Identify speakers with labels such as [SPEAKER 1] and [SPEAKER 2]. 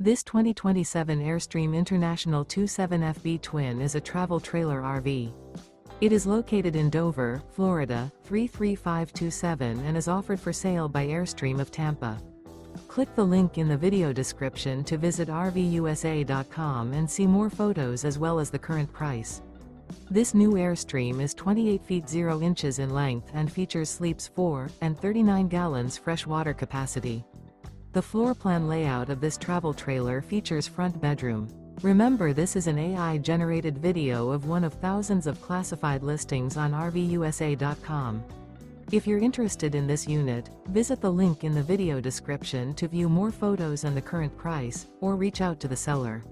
[SPEAKER 1] This 2027 Airstream International 27FB Twin is a travel trailer RV. It is located in Dover, Florida, 33527 and is offered for sale by Airstream of Tampa. Click the link in the video description to visit RVUSA.com and see more photos as well as the current price. This new Airstream is 28 feet 0 inches in length and features sleeps 4 and 39 gallons fresh water capacity. The floor plan layout of this travel trailer features front bedroom. Remember, this is an AI-generated video of one of thousands of classified listings on RVUSA.com. If you're interested in this unit, visit the link in the video description to view more photos and the current price, or reach out to the seller.